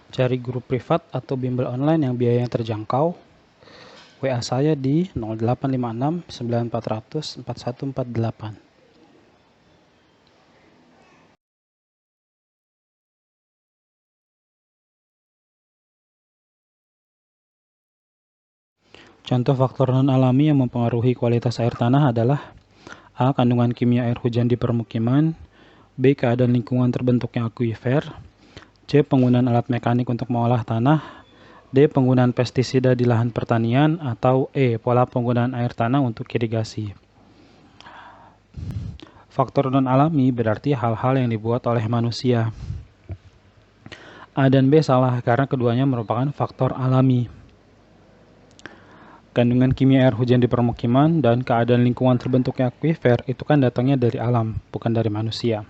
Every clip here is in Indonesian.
Cari guru privat atau bimbel online yang biayanya terjangkau. WA saya di 0856 9400 4148. Contoh faktor non-alami yang mempengaruhi kualitas air tanah adalah A. Kandungan kimia air hujan di permukiman, B. Keadaan lingkungan terbentuknya akuifer, C. Penggunaan alat mekanik untuk mengolah tanah, D. Penggunaan pestisida di lahan pertanian, atau E. Pola penggunaan air tanah untuk irigasi. Faktor non-alami berarti hal-hal yang dibuat oleh manusia. A dan B salah karena keduanya merupakan faktor alami. Kandungan kimia air hujan di permukiman dan keadaan lingkungan terbentuknya akuifer itu kan datangnya dari alam, bukan dari manusia.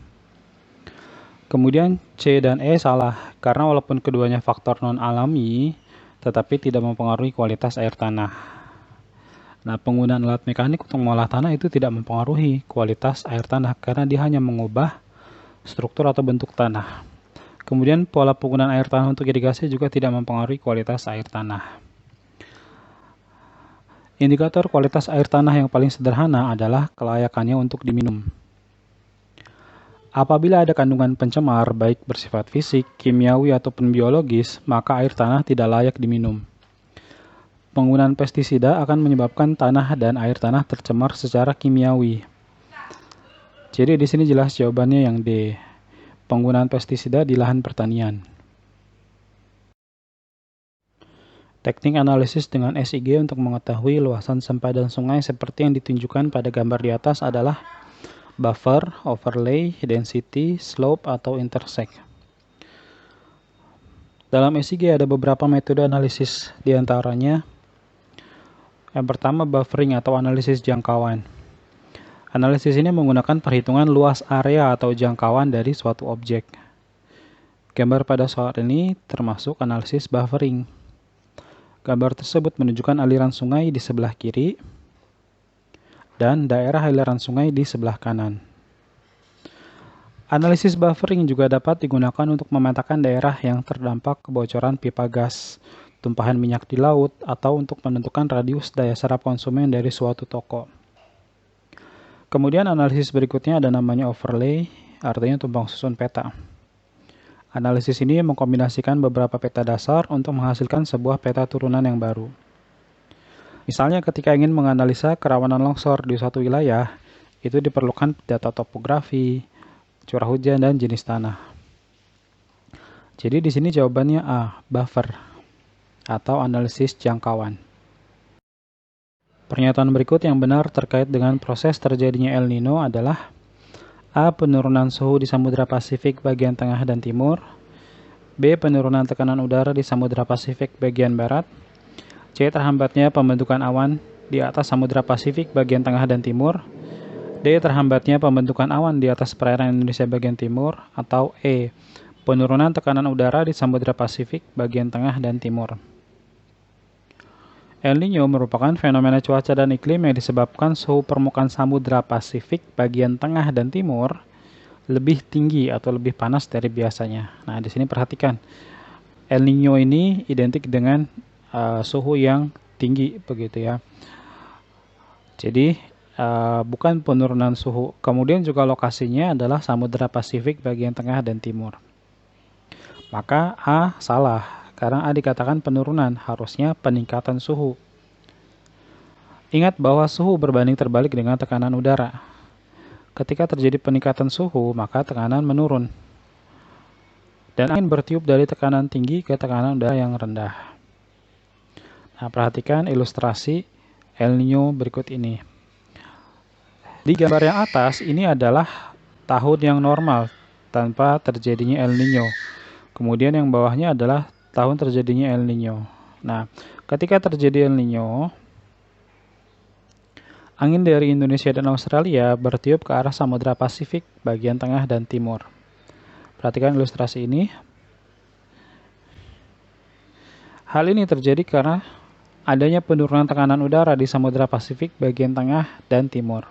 Kemudian C dan E salah karena walaupun keduanya faktor non-alami, tetapi tidak mempengaruhi kualitas air tanah. Nah, penggunaan alat mekanik untuk mengolah tanah itu tidak mempengaruhi kualitas air tanah karena dia hanya mengubah struktur atau bentuk tanah. Kemudian pola penggunaan air tanah untuk irigasi juga tidak mempengaruhi kualitas air tanah. Indikator kualitas air tanah yang paling sederhana adalah kelayakannya untuk diminum. Apabila ada kandungan pencemar, baik bersifat fisik, kimiawi, ataupun biologis, maka air tanah tidak layak diminum. Penggunaan pestisida akan menyebabkan tanah dan air tanah tercemar secara kimiawi. Jadi di sini jelas jawabannya yang D. Penggunaan pestisida di lahan pertanian. Teknik analisis dengan SIG untuk mengetahui luasan sempadan sungai seperti yang ditunjukkan pada gambar di atas adalah buffer, overlay, density, slope, atau intersect. Dalam SIG ada beberapa metode analisis, diantaranya yang pertama buffering atau analisis jangkauan. Analisis ini menggunakan perhitungan luas area atau jangkauan dari suatu objek. Gambar pada soal ini termasuk analisis buffering. Gambar tersebut menunjukkan aliran sungai di sebelah kiri dan daerah aliran sungai di sebelah kanan. Analisis buffering juga dapat digunakan untuk memetakan daerah yang terdampak kebocoran pipa gas, tumpahan minyak di laut, atau untuk menentukan radius daya serap konsumen dari suatu toko. Kemudian analisis berikutnya ada namanya overlay, artinya tumpang susun peta. Analisis ini mengkombinasikan beberapa peta dasar untuk menghasilkan sebuah peta turunan yang baru. Misalnya ketika ingin menganalisa kerawanan longsor di suatu wilayah, itu diperlukan data topografi, curah hujan, dan jenis tanah. Jadi di sini jawabannya A, buffer atau analisis jangkauan. Pernyataan berikut yang benar terkait dengan proses terjadinya El Nino adalah A. Penurunan suhu di Samudra Pasifik bagian tengah dan timur, B. Penurunan tekanan udara di Samudra Pasifik bagian barat, C. Terhambatnya pembentukan awan di atas Samudra Pasifik bagian tengah dan timur, D. Terhambatnya pembentukan awan di atas perairan Indonesia bagian timur, atau E. Penurunan tekanan udara di Samudra Pasifik bagian tengah dan timur. El Niño merupakan fenomena cuaca dan iklim yang disebabkan suhu permukaan Samudra Pasifik bagian tengah dan timur lebih tinggi atau lebih panas dari biasanya. Nah, di sini perhatikan, El Niño ini identik dengan suhu yang tinggi, begitu ya. Jadi bukan penurunan suhu. Kemudian juga lokasinya adalah Samudra Pasifik bagian tengah dan timur. Maka A salah. Karena A dikatakan penurunan, harusnya peningkatan suhu. Ingat bahwa suhu berbanding terbalik dengan tekanan udara. Ketika terjadi peningkatan suhu, maka tekanan menurun. Dan angin bertiup dari tekanan tinggi ke tekanan udara yang rendah. Nah, perhatikan ilustrasi El Niño berikut ini. Di gambar yang atas, ini adalah tahun yang normal tanpa terjadinya El Niño. Kemudian yang bawahnya adalah tahun terjadinya El Niño. Nah, ketika terjadi El Niño, angin dari Indonesia dan Australia bertiup ke arah Samudra Pasifik bagian tengah dan timur. Perhatikan ilustrasi ini. Hal ini terjadi karena adanya penurunan tekanan udara di Samudra Pasifik bagian tengah dan timur.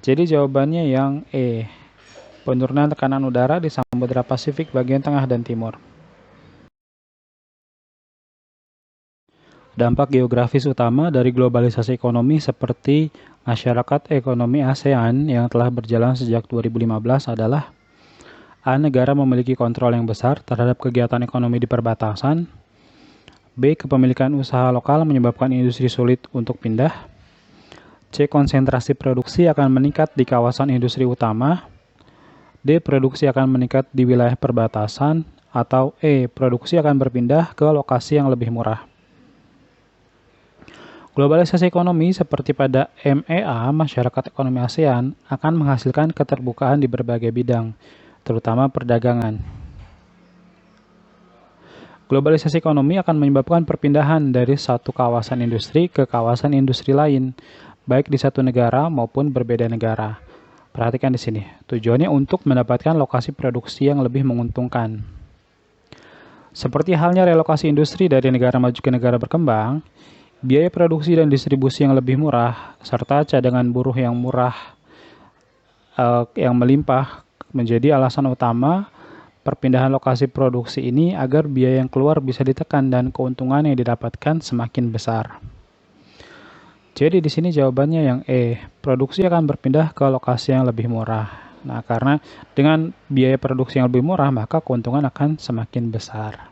Jadi jawabannya yang E. Penurunan tekanan udara di Samudra Pasifik bagian tengah dan timur. Dampak geografis utama dari globalisasi ekonomi seperti masyarakat ekonomi ASEAN yang telah berjalan sejak 2015 adalah A. Negara memiliki kontrol yang besar terhadap kegiatan ekonomi di perbatasan. B. Kepemilikan usaha lokal menyebabkan industri sulit untuk pindah. C. Konsentrasi produksi akan meningkat di kawasan industri utama. D. Produksi akan meningkat di wilayah perbatasan. Atau E. Produksi akan berpindah ke lokasi yang lebih murah. Globalisasi ekonomi seperti pada MEA, masyarakat ekonomi ASEAN, akan menghasilkan keterbukaan di berbagai bidang, terutama perdagangan. Globalisasi ekonomi akan menyebabkan perpindahan dari satu kawasan industri ke kawasan industri lain, baik di satu negara maupun berbeda negara. Perhatikan di sini, tujuannya untuk mendapatkan lokasi produksi yang lebih menguntungkan. Seperti halnya relokasi industri dari negara maju ke negara berkembang, biaya produksi dan distribusi yang lebih murah, serta cadangan buruh yang murah yang melimpah menjadi alasan utama perpindahan lokasi produksi ini agar biaya yang keluar bisa ditekan dan keuntungan yang didapatkan semakin besar. Jadi di sini jawabannya yang E, produksi akan berpindah ke lokasi yang lebih murah. Nah, karena dengan biaya produksi yang lebih murah, maka keuntungan akan semakin besar.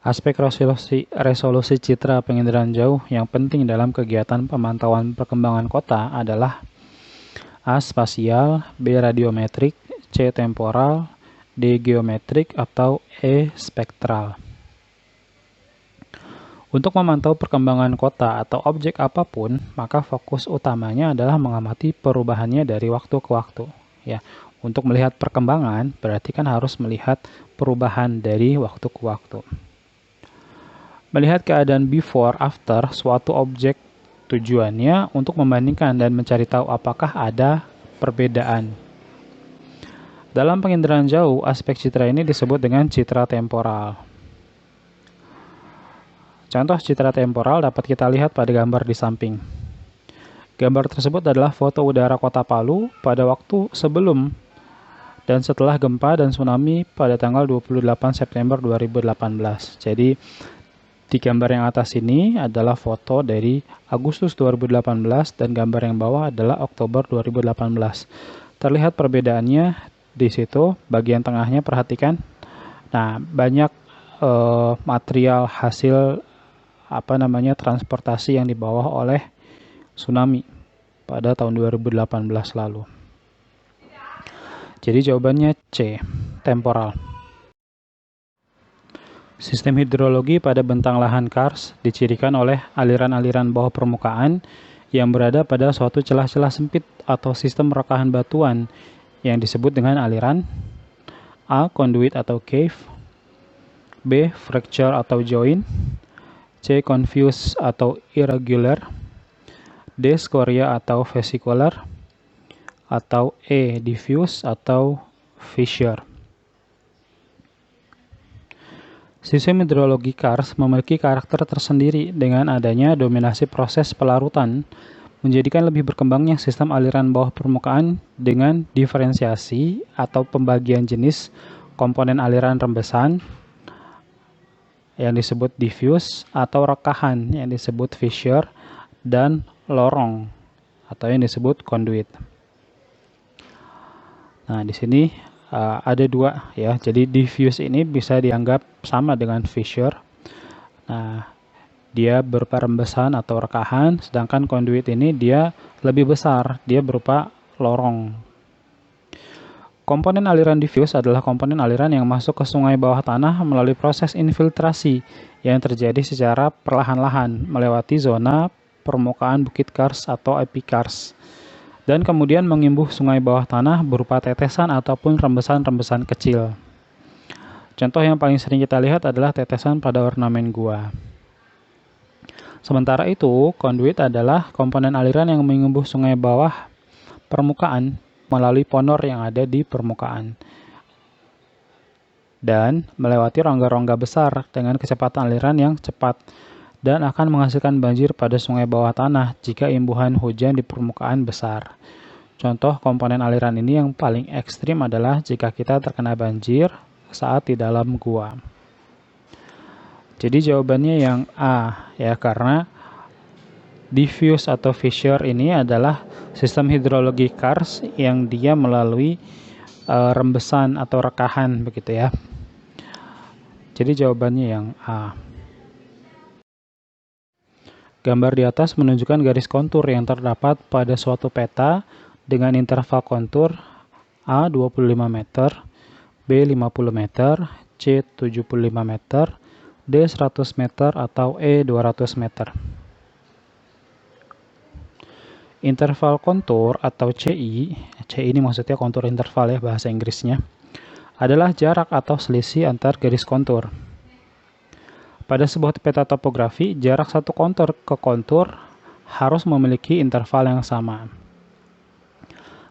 Aspek resolusi citra penginderaan jauh yang penting dalam kegiatan pemantauan perkembangan kota adalah A. Spasial, B. Radiometrik, C. Temporal, D. Geometrik, atau E. Spektral. Untuk memantau perkembangan kota atau objek apapun, maka fokus utamanya adalah mengamati perubahannya dari waktu ke waktu. Ya, untuk melihat perkembangan, berarti kan harus melihat perubahan dari waktu ke waktu. Melihat keadaan before, after suatu objek tujuannya untuk membandingkan dan mencari tahu apakah ada perbedaan. Dalam penginderaan jauh, aspek citra ini disebut dengan citra temporal. Contoh citra temporal dapat kita lihat pada gambar di samping. Gambar tersebut adalah foto udara kota Palu pada waktu sebelum dan setelah gempa dan tsunami pada tanggal 28 September 2018. Jadi, di gambar yang atas ini adalah foto dari Agustus 2018 dan gambar yang bawah adalah Oktober 2018. Terlihat perbedaannya di situ, bagian tengahnya perhatikan. Nah, banyak material hasil transportasi yang dibawa oleh tsunami pada tahun 2018 lalu. Jadi jawabannya C, temporal. Sistem hidrologi pada bentang lahan kars dicirikan oleh aliran-aliran bawah permukaan yang berada pada suatu celah-celah sempit atau sistem rekahan batuan yang disebut dengan aliran. A. Conduit atau cave, B. Fracture atau join, C. Confuse atau irregular, D. Scoria atau vesicular, atau E. Diffuse atau fissure. Sistem hidrologi kars memiliki karakter tersendiri dengan adanya dominasi proses pelarutan, menjadikan lebih berkembangnya sistem aliran bawah permukaan dengan diferensiasi atau pembagian jenis komponen aliran rembesan yang disebut diffuse atau rekahan yang disebut fissure dan lorong atau yang disebut conduit. Nah, di sini ada dua ya. Jadi diffuse ini bisa dianggap sama dengan fissure. Nah, dia berupa rembesan atau rekahan, sedangkan conduit ini dia lebih besar, dia berupa lorong. Komponen aliran diffuse adalah komponen aliran yang masuk ke sungai bawah tanah melalui proses infiltrasi yang terjadi secara perlahan-lahan melewati zona permukaan bukit kars atau epikars, dan kemudian mengimbuh sungai bawah tanah berupa tetesan ataupun rembesan-rembesan kecil. Contoh yang paling sering kita lihat adalah tetesan pada ornamen gua. Sementara itu, conduit adalah komponen aliran yang mengimbuh sungai bawah permukaan melalui ponor yang ada di permukaan dan melewati rongga-rongga besar dengan kecepatan aliran yang cepat dan akan menghasilkan banjir pada sungai bawah tanah jika imbuhan hujan di permukaan besar. Contoh komponen aliran ini yang paling ekstrim adalah jika kita terkena banjir saat di dalam gua. Jadi jawabannya yang A ya, karena diffuse atau fissure ini adalah sistem hidrologi karst yang dia melalui rembesan atau rekahan begitu ya. Jadi jawabannya yang A. Gambar di atas menunjukkan garis kontur yang terdapat pada suatu peta dengan interval kontur A 25 meter, B 50 meter, C 75 meter, D 100 meter, atau E 200 meter. Interval kontur atau CI ini maksudnya kontur interval ya bahasa Inggrisnya, adalah jarak atau selisih antar garis kontur. Pada sebuah peta topografi, jarak satu kontur ke kontur harus memiliki interval yang sama.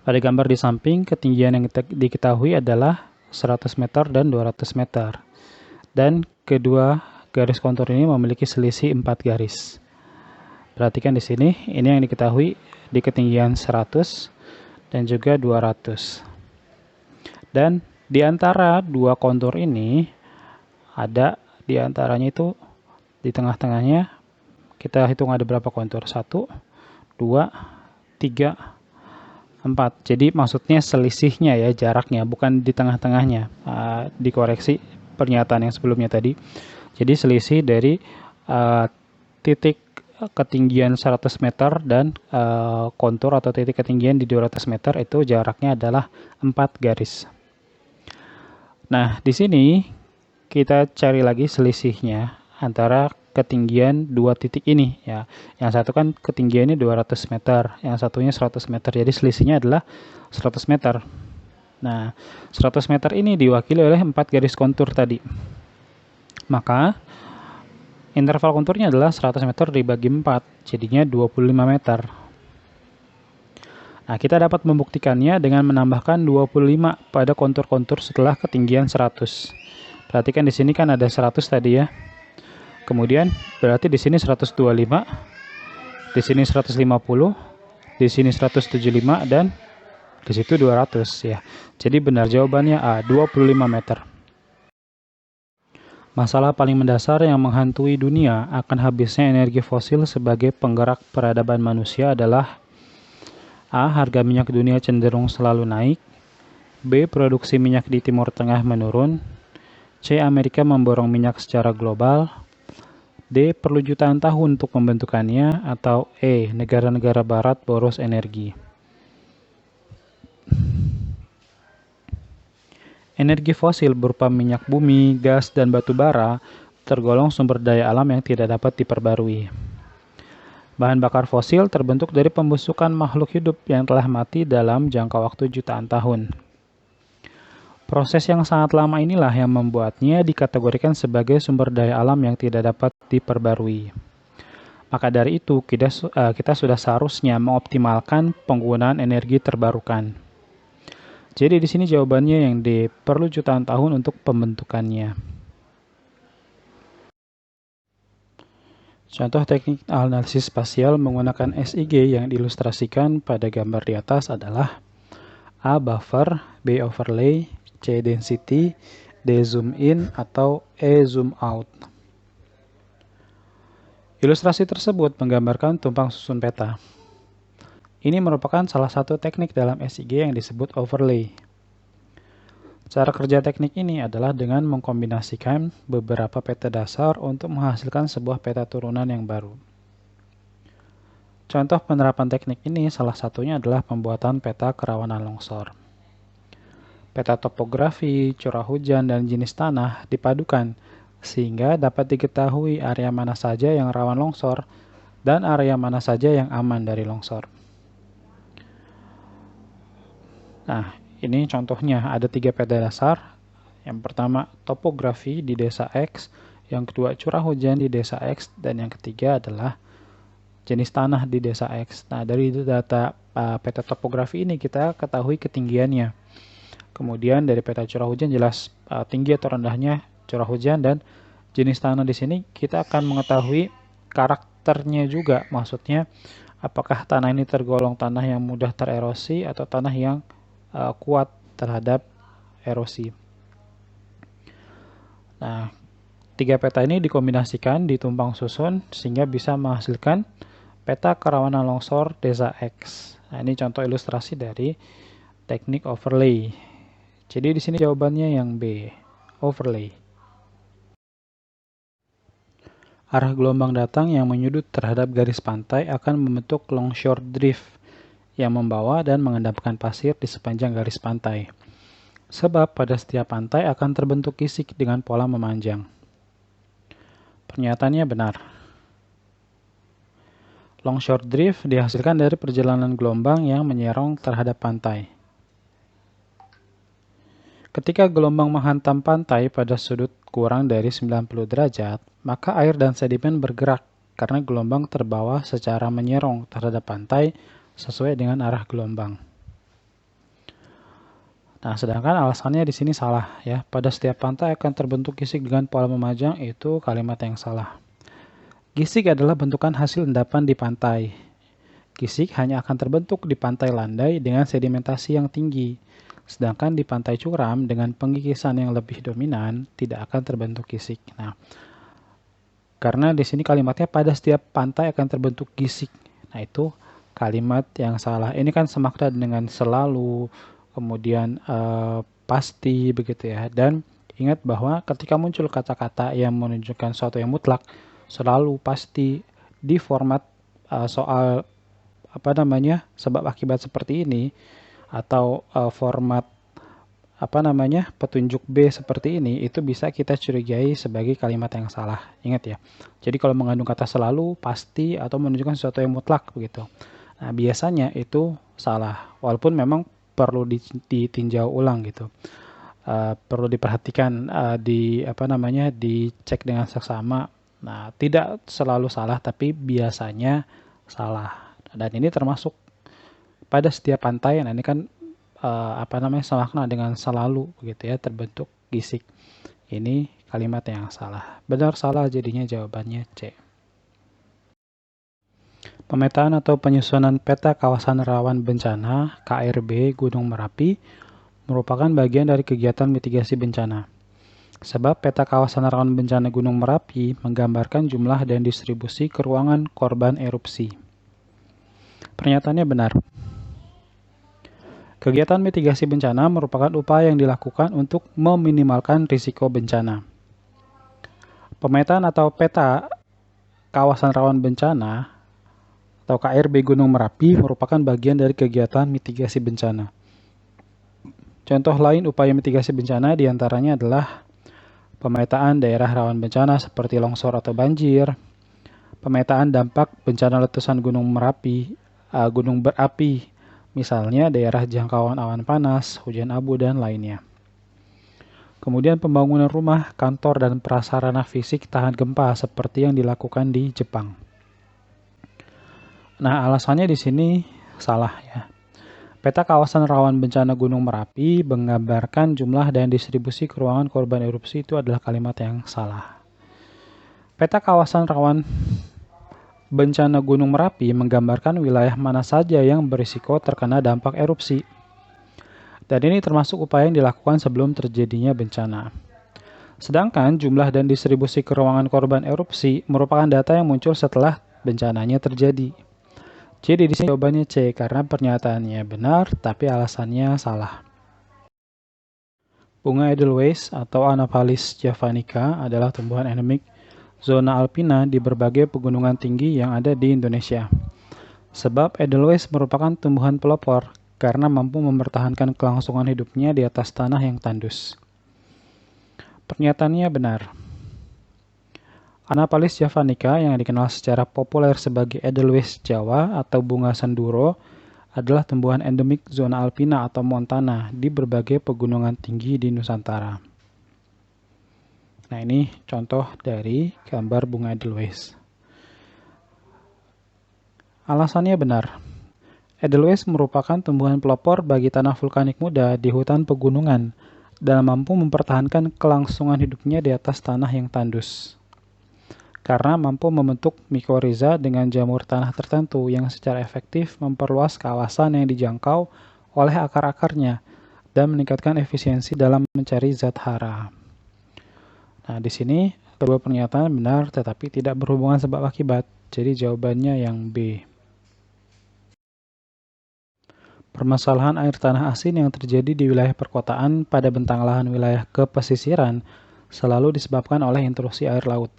Pada gambar di samping, ketinggian yang diketahui adalah 100 meter dan 200 meter. Dan kedua garis kontur ini memiliki selisih 4 garis. Perhatikan di sini, ini yang diketahui di ketinggian 100 dan juga 200. Dan di antara dua kontur ini, ada di antaranya itu di tengah-tengahnya, kita hitung ada berapa kontur? 1, 2, 3, 4. Jadi maksudnya selisihnya ya, jaraknya, bukan di tengah-tengahnya. Dikoreksi pernyataan yang sebelumnya tadi. Jadi selisih dari titik ketinggian 100 meter dan kontur atau titik ketinggian di 200 meter itu jaraknya adalah 4 garis. Nah, di sini kita cari lagi selisihnya antara ketinggian dua titik ini ya. Yang satu kan ketinggiannya 200 meter, yang satunya 100 meter. Jadi selisihnya adalah 100 meter. Nah, 100 meter ini diwakili oleh 4 garis kontur tadi. Maka interval konturnya adalah 100 meter dibagi 4, jadinya 25 meter. Nah, kita dapat membuktikannya dengan menambahkan 25 pada kontur-kontur setelah ketinggian 100. Perhatikan di sini kan ada 100 tadi ya. Kemudian berarti di sini 125, di sini 150, di sini 175 dan di situ 200 ya. Jadi benar jawabannya A, 25 meter. Masalah paling mendasar yang menghantui dunia akan habisnya energi fosil sebagai penggerak peradaban manusia adalah A. Harga minyak dunia cenderung selalu naik, B. Produksi minyak di Timur Tengah menurun, C. Amerika memborong minyak secara global, D. Perlu jutaan tahun untuk pembentukannya, atau E. Negara-negara barat boros energi. Energi fosil berupa minyak bumi, gas, dan batu bara tergolong sumber daya alam yang tidak dapat diperbarui. Bahan bakar fosil terbentuk dari pembusukan makhluk hidup yang telah mati dalam jangka waktu jutaan tahun. Proses yang sangat lama inilah yang membuatnya dikategorikan sebagai sumber daya alam yang tidak dapat diperbarui. Maka dari itu, kita sudah seharusnya mengoptimalkan penggunaan energi terbarukan. Jadi di sini jawabannya yang D, perlu jutaan tahun untuk pembentukannya. Contoh teknik analisis spasial menggunakan SIG yang diilustrasikan pada gambar di atas adalah A. Buffer, B. Overlay, C. Density, D. Zoom in, atau E. Zoom out. Ilustrasi tersebut menggambarkan tumpang susun peta. Ini merupakan salah satu teknik dalam SIG yang disebut overlay. Cara kerja teknik ini adalah dengan mengkombinasikan beberapa peta dasar untuk menghasilkan sebuah peta turunan yang baru. Contoh penerapan teknik ini salah satunya adalah pembuatan peta kerawanan longsor. Peta topografi, curah hujan, dan jenis tanah dipadukan sehingga dapat diketahui area mana saja yang rawan longsor dan area mana saja yang aman dari longsor. Nah, ini contohnya ada 3 peta dasar. Yang pertama topografi di desa X, yang kedua curah hujan di desa X, dan yang ketiga adalah jenis tanah di desa X. Nah, dari data peta topografi ini kita ketahui ketinggiannya. Kemudian dari peta curah hujan jelas tinggi atau rendahnya curah hujan, dan jenis tanah di sini kita akan mengetahui karakternya juga. Maksudnya apakah tanah ini tergolong tanah yang mudah tererosi atau tanah yang kuat terhadap erosi. Nah, Tiga peta ini dikombinasikan di tumpang susun sehingga bisa menghasilkan peta kerawanan longsor desa X. Nah, ini contoh ilustrasi dari teknik overlay. Jadi di sini jawabannya yang B, overlay. Arah gelombang datang yang menyudut terhadap garis pantai akan membentuk longshore drift yang membawa dan mengendapkan pasir di sepanjang garis pantai. Sebab pada setiap pantai akan terbentuk kisik dengan pola memanjang. Pernyataannya benar. Longshore drift dihasilkan dari perjalanan gelombang yang menyerong terhadap pantai. Ketika gelombang menghantam pantai pada sudut kurang dari 90 derajat, maka air dan sedimen bergerak karena gelombang terbawa secara menyerong terhadap pantai sesuai dengan arah gelombang. Nah, sedangkan alasannya di sini salah ya. Pada setiap pantai akan terbentuk kisik dengan pola memanjang, itu kalimat yang salah. Kisik adalah bentukan hasil endapan di pantai. Kisik hanya akan terbentuk di pantai landai dengan sedimentasi yang tinggi. Sedangkan di pantai curam dengan pengikisan yang lebih dominan tidak akan terbentuk kisik. Nah, karena di sini kalimatnya pada setiap pantai akan terbentuk kisik. Nah, itu kalimat yang salah. Ini kan semakna dengan selalu, kemudian pasti begitu ya. Dan ingat bahwa ketika muncul kata-kata yang menunjukkan sesuatu yang mutlak, selalu, pasti, di format soal sebab akibat seperti ini, atau format petunjuk B seperti ini, itu bisa kita curigai sebagai kalimat yang salah. Ingat ya. Jadi kalau mengandung kata selalu, pasti, atau menunjukkan sesuatu yang mutlak begitu. Nah, biasanya itu salah. Walaupun memang perlu ditinjau ulang gitu. Perlu diperhatikan, dicek dengan seksama. Nah, tidak selalu salah, tapi biasanya salah. Dan ini termasuk pada setiap pantai. Nah, ini kan semakna dengan selalu begitu ya, terbentuk kisik. Ini kalimat yang salah. Benar salah jadinya jawabannya C. Pemetaan atau penyusunan peta kawasan rawan bencana KRB Gunung Merapi merupakan bagian dari kegiatan mitigasi bencana. Sebab peta kawasan rawan bencana Gunung Merapi menggambarkan jumlah dan distribusi keruangan korban erupsi. Pernyataannya benar. Kegiatan mitigasi bencana merupakan upaya yang dilakukan untuk meminimalkan risiko bencana. Pemetaan atau peta kawasan rawan bencana atau KRB Gunung Merapi merupakan bagian dari kegiatan mitigasi bencana. Contoh lain upaya mitigasi bencana diantaranya adalah pemetaan daerah rawan bencana seperti longsor atau banjir, pemetaan dampak bencana letusan gunung berapi, misalnya daerah jangkauan awan panas, hujan abu, dan lainnya. Kemudian pembangunan rumah, kantor, dan prasarana fisik tahan gempa seperti yang dilakukan di Jepang. Nah, alasannya di sini salah ya. Peta kawasan rawan bencana Gunung Merapi menggambarkan jumlah dan distribusi keruangan korban erupsi, itu adalah kalimat yang salah. Peta kawasan rawan bencana Gunung Merapi menggambarkan wilayah mana saja yang berisiko terkena dampak erupsi. Dan ini termasuk upaya yang dilakukan sebelum terjadinya bencana. Sedangkan jumlah dan distribusi keruangan korban erupsi merupakan data yang muncul setelah bencananya terjadi. Jadi di sini jawabannya C karena pernyataannya benar tapi alasannya salah. Bunga Edelweiss atau Anaphalis javanica adalah tumbuhan endemik zona alpina di berbagai pegunungan tinggi yang ada di Indonesia. Sebab Edelweiss merupakan tumbuhan pelopor karena mampu mempertahankan kelangsungan hidupnya di atas tanah yang tandus. Pernyataannya benar. Anaphalis javanica yang dikenal secara populer sebagai Edelweiss Jawa atau bunga senduro adalah tumbuhan endemik zona alpina atau montana di berbagai pegunungan tinggi di Nusantara. Nah, ini contoh dari gambar bunga Edelweiss. Alasannya benar. Edelweiss merupakan tumbuhan pelopor bagi tanah vulkanik muda di hutan pegunungan dan mampu mempertahankan kelangsungan hidupnya di atas tanah yang tandus. Karena mampu membentuk mikoriza dengan jamur tanah tertentu yang secara efektif memperluas kawasan yang dijangkau oleh akar-akarnya dan meningkatkan efisiensi dalam mencari zat hara. Nah, di sini Kedua pernyataan benar tetapi tidak berhubungan sebab akibat. Jadi jawabannya yang B. Permasalahan air tanah asin yang terjadi di wilayah perkotaan pada bentang lahan wilayah kepesisiran selalu disebabkan oleh intrusi air laut.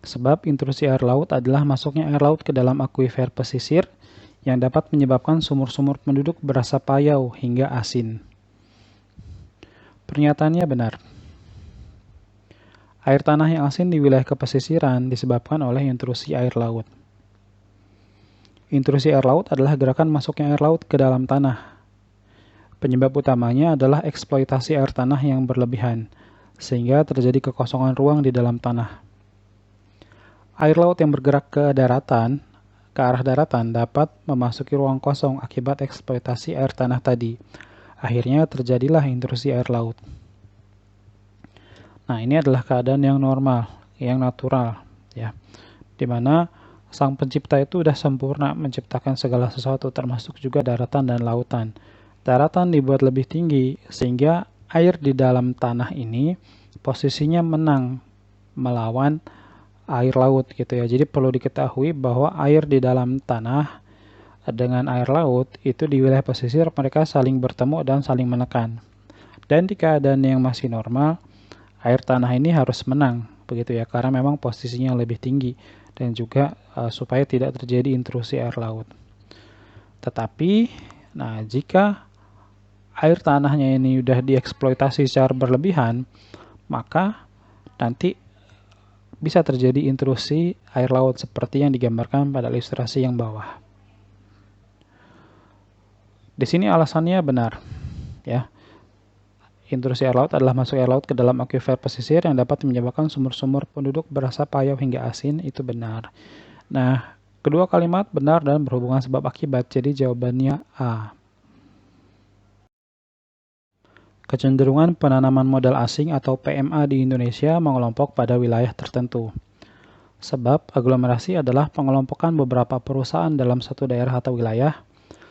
Sebab intrusi air laut adalah masuknya air laut ke dalam akuifer pesisir yang dapat menyebabkan sumur-sumur penduduk berasa payau hingga asin. Pernyataannya benar. Air tanah yang asin di wilayah kepesisiran disebabkan oleh intrusi air laut. Intrusi air laut adalah gerakan masuknya air laut ke dalam tanah. Penyebab utamanya adalah eksploitasi air tanah yang berlebihan, sehingga terjadi kekosongan ruang di dalam tanah. Air laut yang bergerak ke arah daratan dapat memasuki ruang kosong akibat eksploitasi air tanah tadi. Akhirnya terjadilah intrusi air laut. Nah, ini adalah keadaan yang normal, yang natural, ya. Di mana Sang Pencipta itu sudah sempurna menciptakan segala sesuatu, termasuk juga daratan dan lautan. Daratan dibuat lebih tinggi, sehingga air di dalam tanah ini posisinya menang melawan air laut gitu ya. Jadi perlu diketahui bahwa air di dalam tanah dengan air laut itu di wilayah pesisir mereka saling bertemu dan saling menekan. Dan di keadaan yang masih normal, air tanah ini harus menang begitu ya, karena memang posisinya lebih tinggi dan juga supaya tidak terjadi intrusi air laut. Tetapi, jika air tanahnya ini sudah dieksploitasi secara berlebihan, maka nanti bisa terjadi intrusi air laut seperti yang digambarkan pada ilustrasi yang bawah. Di sini alasannya benar, ya. Intrusi air laut adalah masuk air laut ke dalam akuifer pesisir yang dapat menyebabkan sumur-sumur penduduk berasa payau hingga asin, itu benar. Nah, kedua kalimat benar dan berhubungan sebab akibat, jadi jawabannya A. Kecenderungan penanaman modal asing atau PMA di Indonesia mengelompok pada wilayah tertentu. Sebab aglomerasi adalah pengelompokan beberapa perusahaan dalam satu daerah atau wilayah,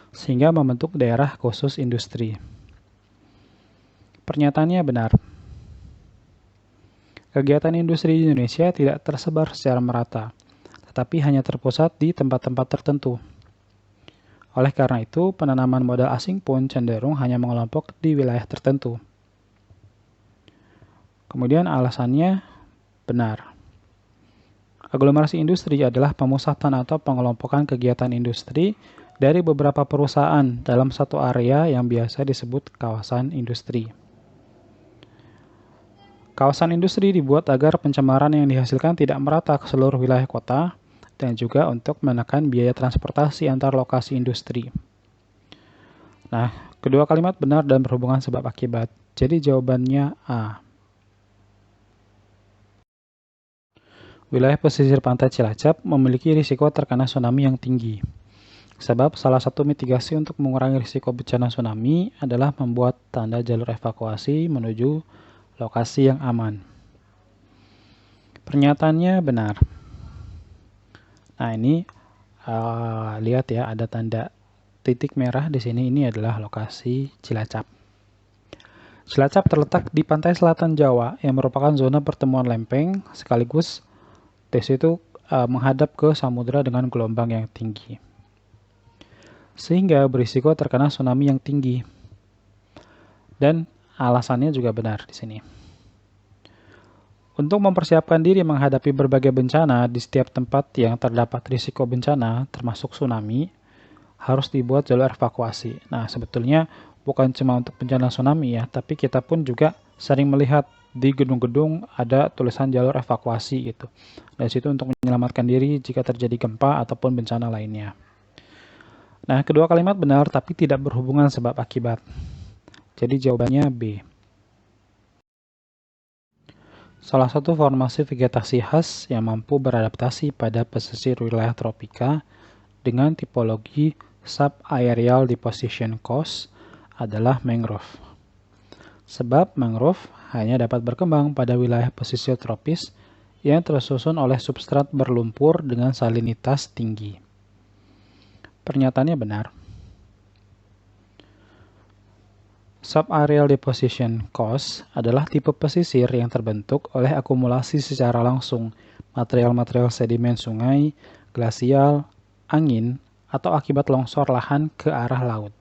sehingga membentuk daerah khusus industri. Pernyataannya benar. Kegiatan industri di Indonesia tidak tersebar secara merata, tetapi hanya terpusat di tempat-tempat tertentu. Oleh karena itu, penanaman modal asing pun cenderung hanya mengelompok di wilayah tertentu. Kemudian alasannya benar. Aglomerasi industri adalah pemusatan atau pengelompokan kegiatan industri dari beberapa perusahaan dalam satu area yang biasa disebut kawasan industri. Kawasan industri dibuat agar pencemaran yang dihasilkan tidak merata ke seluruh wilayah kota dan juga untuk menekan biaya transportasi antar lokasi industri. Nah, kedua kalimat benar dan berhubungan sebab akibat. Jadi jawabannya A. Wilayah pesisir pantai Cilacap memiliki risiko terkena tsunami yang tinggi. Sebab salah satu mitigasi untuk mengurangi risiko bencana tsunami adalah membuat tanda jalur evakuasi menuju lokasi yang aman. Pernyataannya benar. Nah, ini lihat ya, ada tanda titik merah di sini. Ini adalah lokasi Cilacap. Cilacap terletak di pantai selatan Jawa yang merupakan zona pertemuan lempeng sekaligus di situ menghadap ke samudera dengan gelombang yang tinggi. Sehingga berisiko terkena tsunami yang tinggi. Dan alasannya juga benar di sini. Untuk mempersiapkan diri menghadapi berbagai bencana di setiap tempat yang terdapat risiko bencana, termasuk tsunami, harus dibuat jalur evakuasi. Nah, sebetulnya bukan cuma untuk bencana tsunami ya, tapi kita pun juga sering melihat di gedung-gedung ada tulisan jalur evakuasi gitu. Dari situ untuk menyelamatkan diri jika terjadi gempa ataupun bencana lainnya. Nah, kedua kalimat benar tapi tidak berhubungan sebab akibat. Jadi jawabannya B. Salah satu formasi vegetasi khas yang mampu beradaptasi pada pesisir wilayah tropika dengan tipologi sub-aerial deposition coast adalah mangrove. Sebab mangrove hanya dapat berkembang pada wilayah pesisir tropis yang tersusun oleh substrat berlumpur dengan salinitas tinggi. Pernyataannya benar. Subareal deposition cost adalah tipe pesisir yang terbentuk oleh akumulasi secara langsung material-material sedimen sungai, glasial, angin, atau akibat longsor lahan ke arah laut.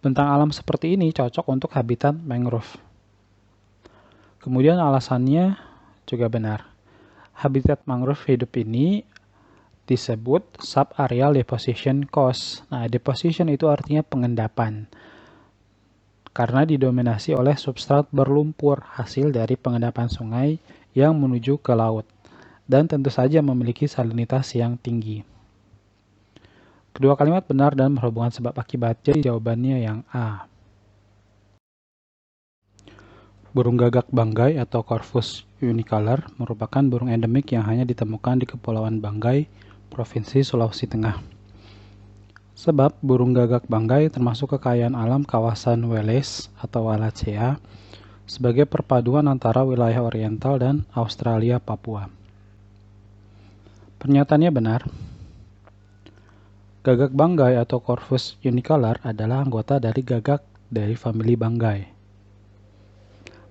Bentang alam seperti ini cocok untuk habitat mangrove. Kemudian alasannya juga benar. Habitat mangrove hidup ini disebut subareal deposition cost. Nah, deposition itu artinya pengendapan. Karena didominasi oleh substrat berlumpur hasil dari pengendapan sungai yang menuju ke laut. Dan tentu saja memiliki salinitas yang tinggi. Kedua kalimat benar dan berhubungan sebab akibat, jadi jawabannya yang A. Burung gagak banggai atau Corvus unicolor merupakan burung endemik yang hanya ditemukan di Kepulauan Banggai, Provinsi Sulawesi Tengah. Sebab burung gagak banggai termasuk kekayaan alam kawasan Wales atau Wallacea sebagai perpaduan antara wilayah oriental dan Australia Papua. Pernyataannya benar. Gagak banggai atau Corvus unicolor adalah anggota dari gagak dari famili Banggai.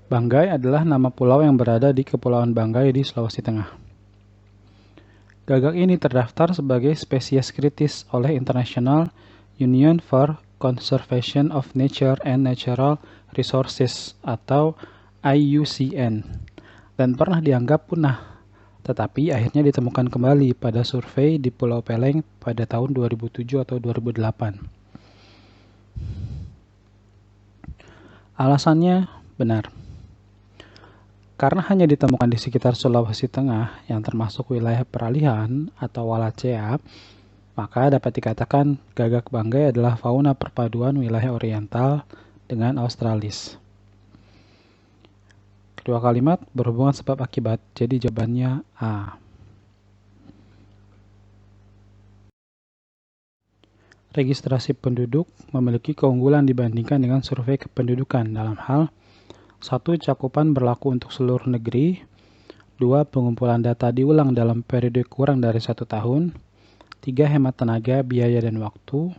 Banggai adalah nama pulau yang berada di Kepulauan Banggai di Sulawesi Tengah. Gagak ini terdaftar sebagai spesies kritis oleh International Union for Conservation of Nature and Natural Resources atau IUCN dan pernah dianggap punah. Tetapi akhirnya ditemukan kembali pada survei di Pulau Peleng pada tahun 2007 atau 2008. Alasannya benar. Karena hanya ditemukan di sekitar Sulawesi Tengah yang termasuk wilayah peralihan atau Wallacea, maka dapat dikatakan gagak banggai adalah fauna perpaduan wilayah oriental dengan Australis. Kedua kalimat berhubungan sebab akibat, jadi jawabannya A. Registrasi penduduk memiliki keunggulan dibandingkan dengan survei kependudukan dalam hal 1. Cakupan berlaku untuk seluruh negeri. 2. Pengumpulan data diulang dalam periode kurang dari 1 tahun. 3. Hemat tenaga, biaya, dan waktu.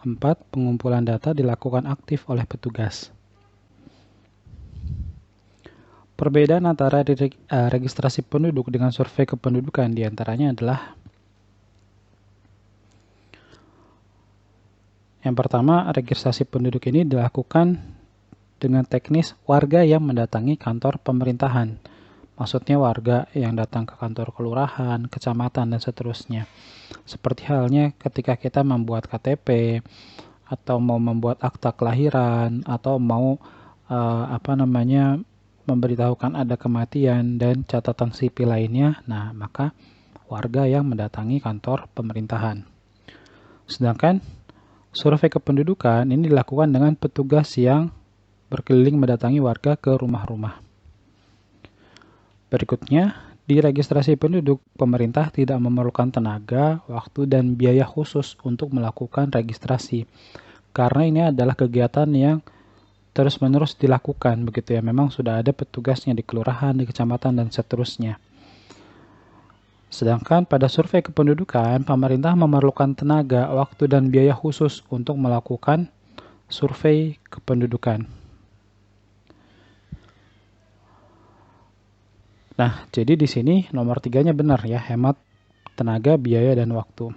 4. Pengumpulan data dilakukan aktif oleh petugas. Perbedaan antara registrasi penduduk dengan survei kependudukan diantaranya adalah yang pertama, registrasi penduduk ini dilakukan dengan teknis warga yang mendatangi kantor pemerintahan. Maksudnya warga yang datang ke kantor kelurahan, kecamatan, dan seterusnya. Seperti halnya ketika kita membuat KTP, atau mau membuat akta kelahiran, atau mau memberitahukan ada kematian dan catatan sipil lainnya, nah maka warga yang mendatangi kantor pemerintahan. Sedangkan survei kependudukan ini dilakukan dengan petugas yang berkeliling mendatangi warga ke rumah-rumah. Berikutnya, di registrasi penduduk, pemerintah tidak memerlukan tenaga, waktu, dan biaya khusus untuk melakukan registrasi. Karena ini adalah kegiatan yang terus-menerus dilakukan, begitu ya. Memang sudah ada petugasnya di kelurahan, di kecamatan, dan seterusnya. Sedangkan pada survei kependudukan, pemerintah memerlukan tenaga, waktu, dan biaya khusus untuk melakukan survei kependudukan. Nah, jadi di sini nomor 3-nya benar ya, hemat tenaga, biaya, dan waktu.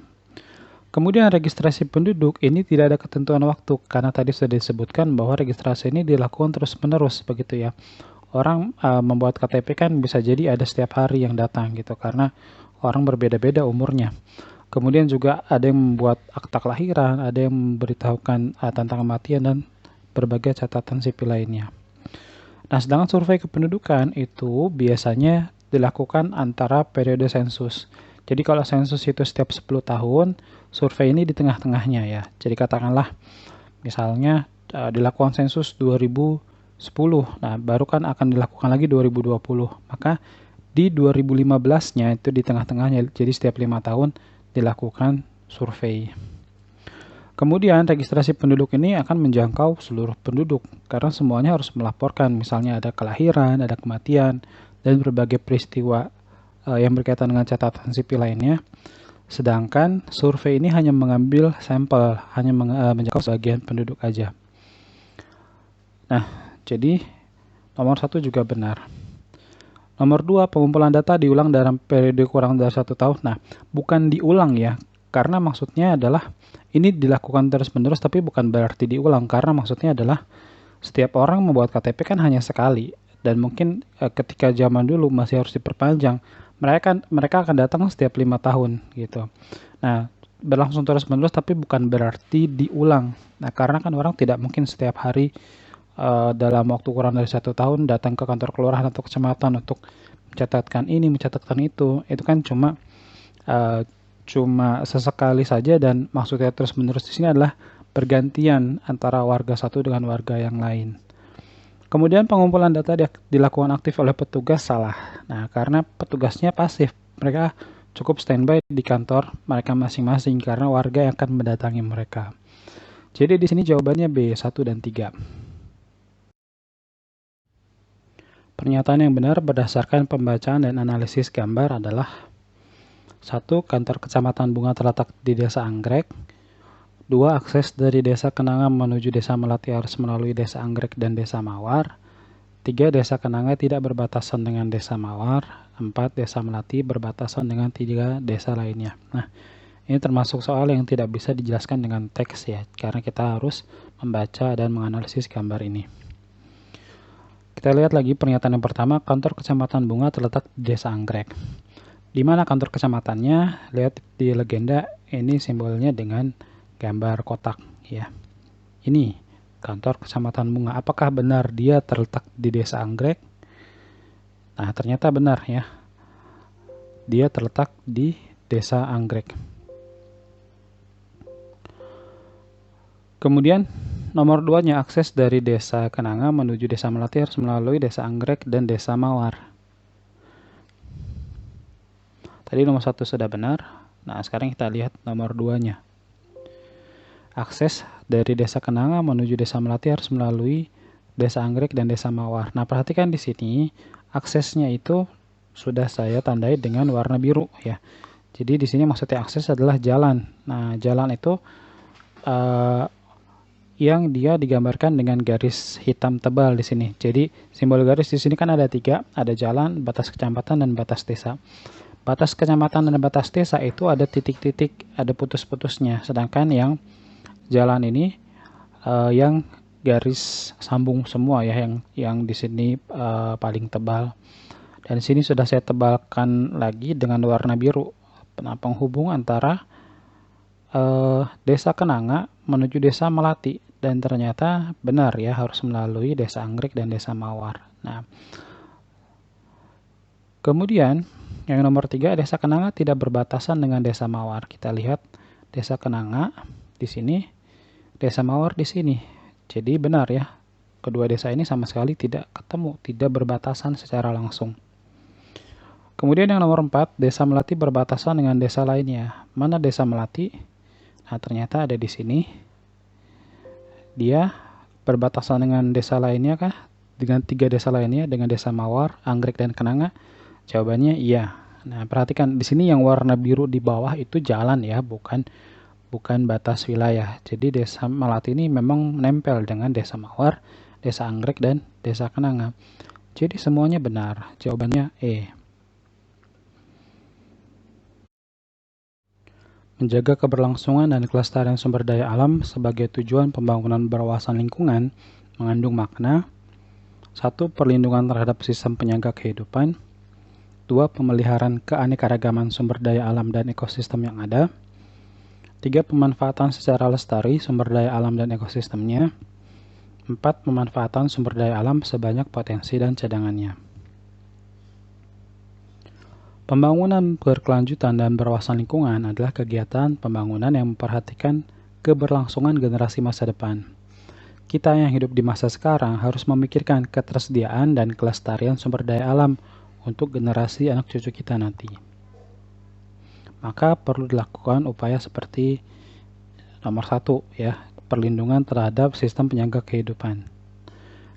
Kemudian registrasi penduduk ini tidak ada ketentuan waktu karena tadi sudah disebutkan bahwa registrasi ini dilakukan terus-menerus begitu ya. Orang membuat KTP kan bisa jadi ada setiap hari yang datang gitu karena orang berbeda-beda umurnya. Kemudian juga ada yang membuat akta kelahiran, ada yang memberitahukan tentang kematian dan berbagai catatan sipil lainnya. Nah, sedangkan survei kependudukan itu biasanya dilakukan antara periode sensus. Jadi kalau sensus itu setiap 10 tahun, survei ini di tengah-tengahnya ya. Jadi katakanlah misalnya dilakukan sensus 2010. Nah, baru kan akan dilakukan lagi 2020. Maka di 2015-nya itu di tengah-tengahnya. Jadi setiap 5 tahun dilakukan survei. Kemudian registrasi penduduk ini akan menjangkau seluruh penduduk karena semuanya harus melaporkan. Misalnya ada kelahiran, ada kematian, dan berbagai peristiwa yang berkaitan dengan catatan sipil lainnya. Sedangkan survei ini hanya mengambil sampel, hanya menjangkau sebagian penduduk aja. Nah, jadi nomor 1 juga benar. Nomor 2, pengumpulan data diulang dalam periode kurang dari 1 tahun. Nah, bukan diulang ya, karena maksudnya adalah ini dilakukan terus-menerus, tapi bukan berarti diulang, karena maksudnya adalah setiap orang membuat KTP kan hanya sekali, dan mungkin ketika zaman dulu masih harus diperpanjang, mereka akan datang setiap 5 tahun gitu. Nah, berlangsung terus-menerus tapi bukan berarti diulang. Nah, karena kan orang tidak mungkin setiap hari dalam waktu kurang dari 1 tahun datang ke kantor kelurahan atau kecamatan untuk mencatatkan ini, mencatatkan itu. Itu kan cuma sesekali saja, dan maksudnya terus-menerus di sini adalah pergantian antara warga satu dengan warga yang lain. Kemudian pengumpulan data dilakukan aktif oleh petugas salah. Nah, karena petugasnya pasif, mereka cukup standby di kantor mereka masing-masing karena warga yang akan mendatangi mereka. Jadi di sini jawabannya B, 1 dan 3. Pernyataan yang benar berdasarkan pembacaan dan analisis gambar adalah 1. Kantor Kecamatan Bunga terletak di Desa Anggrek. 2. Akses dari Desa Kenanga menuju Desa Melati harus melalui Desa Anggrek dan Desa Mawar. 3. Desa Kenanga tidak berbatasan dengan Desa Mawar. 4. Desa Melati berbatasan dengan 3 desa lainnya. Nah, ini termasuk soal yang tidak bisa dijelaskan dengan teks ya, karena kita harus membaca dan menganalisis gambar ini. Kita lihat lagi pernyataan yang pertama, kantor Kecamatan Bunga terletak di Desa Anggrek. Di mana kantor kecamatannya? Lihat di legenda, ini simbolnya dengan gambar kotak ya. Ini kantor Kecamatan Bunga. Apakah benar dia terletak di Desa Anggrek? Nah, ternyata benar ya. Dia terletak di Desa Anggrek. Kemudian nomor 2-nya, akses dari Desa Kenanga menuju Desa Melati harus melalui Desa Anggrek dan Desa Mawar. Tadi nomor 1 sudah benar. Nah, sekarang kita lihat nomor 2-nya. Akses dari Desa Kenanga menuju Desa Melati harus melalui Desa Anggrek dan Desa Mawar. Nah, perhatikan di sini aksesnya itu sudah saya tandai dengan warna biru ya. Jadi di sini maksudnya akses adalah jalan. Nah, jalan itu yang dia digambarkan dengan garis hitam tebal di sini. Jadi simbol garis di sini kan ada 3, ada jalan, batas kecamatan, dan batas desa. Batas kecamatan dan batas desa itu ada titik-titik, ada putus-putusnya. Sedangkan yang jalan ini yang garis sambung semua ya, yang di sini paling tebal. Dan di sini sudah saya tebalkan lagi dengan warna biru. Nah, penghubung antara Desa Kenanga menuju Desa Melati, dan ternyata benar ya, harus melalui Desa Anggrek dan Desa Mawar. Nah, kemudian yang nomor 3, Desa Kenanga tidak berbatasan dengan Desa Mawar. Kita lihat Desa Kenanga di sini, Desa Mawar di sini. Jadi benar ya, kedua desa ini sama sekali tidak ketemu, tidak berbatasan secara langsung. Kemudian yang nomor 4, Desa Melati berbatasan dengan desa lainnya. Mana Desa Melati? Nah, ternyata ada di sini. Dia berbatasan dengan desa lainnya kah? Dengan 3 desa lainnya, dengan Desa Mawar, Anggrek, dan Kenanga? Jawabannya iya. Nah, perhatikan di sini yang warna biru di bawah itu jalan ya, bukan batas wilayah. Jadi Desa Melati ini memang menempel dengan Desa Mawar, Desa Anggrek, dan Desa Kenanga. Jadi semuanya benar. Jawabannya E. Menjaga keberlangsungan dan kelestarian sumber daya alam sebagai tujuan pembangunan berwawasan lingkungan mengandung makna: 1. Perlindungan terhadap sistem penyangga kehidupan. 2. Pemeliharaan keanekaragaman sumber daya alam dan ekosistem yang ada. 3. Pemanfaatan secara lestari sumber daya alam dan ekosistemnya. 4. Pemanfaatan sumber daya alam sebanyak potensi dan cadangannya. Pembangunan berkelanjutan dan berwawasan lingkungan adalah kegiatan pembangunan yang memperhatikan keberlangsungan generasi masa depan. Kita yang hidup di masa sekarang harus memikirkan ketersediaan dan kelestarian sumber daya alam untuk generasi anak cucu kita nanti. Maka perlu dilakukan upaya seperti nomor 1 ya, perlindungan terhadap sistem penyangga kehidupan.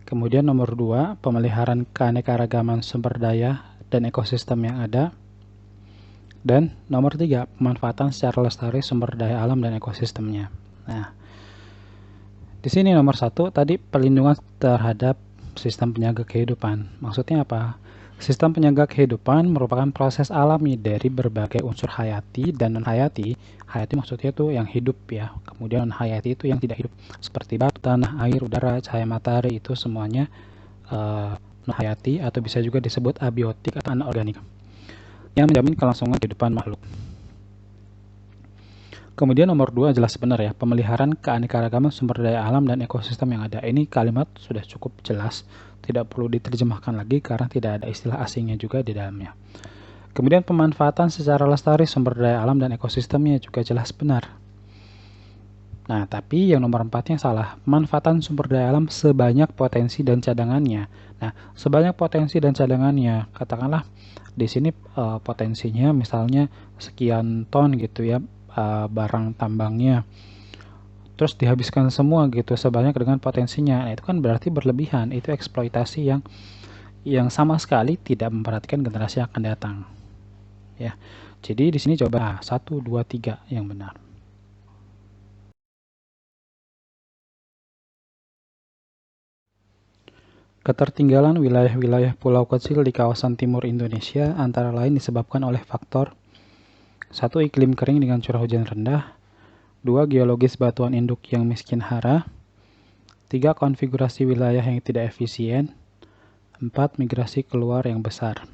Kemudian nomor 2, pemeliharaan keanekaragaman sumber daya dan ekosistem yang ada. Dan nomor 3, pemanfaatan secara lestari sumber daya alam dan ekosistemnya. Nah, di sini nomor 1 tadi perlindungan terhadap sistem penjaga kehidupan. Maksudnya apa? Sistem penjaga kehidupan merupakan proses alami dari berbagai unsur hayati dan non-hayati. Hayati maksudnya itu yang hidup ya. Kemudian non-hayati itu yang tidak hidup. Seperti batu, tanah, air, udara, cahaya matahari itu semuanya non-hayati atau bisa juga disebut abiotik atau anorganik, yang menjamin kelangsungan kehidupan makhluk. Kemudian nomor 2 jelas benar ya, pemeliharaan keanekaragaman sumber daya alam dan ekosistem yang ada. Ini kalimat sudah cukup jelas, tidak perlu diterjemahkan lagi karena tidak ada istilah asingnya juga di dalamnya. Kemudian pemanfaatan secara lestari sumber daya alam dan ekosistemnya juga jelas benar. Nah, tapi yang nomor 4-nya salah. Pemanfaatan sumber daya alam sebanyak potensi dan cadangannya. Nah, sebanyak potensi dan cadangannya, katakanlah di sini potensinya misalnya sekian ton gitu ya, barang tambangnya, terus dihabiskan semua gitu sebanyak dengan potensinya. Nah, itu kan berarti berlebihan, itu eksploitasi yang sama sekali tidak memperhatikan generasi yang akan datang ya. Jadi di sini coba 1, 2, 3 yang benar. Ketertinggalan wilayah-wilayah pulau kecil di kawasan timur Indonesia antara lain disebabkan oleh faktor 1. Iklim kering dengan curah hujan rendah. 2. Geologis batuan induk yang miskin hara. 3. Konfigurasi wilayah yang tidak efisien. 4. Migrasi keluar yang besar.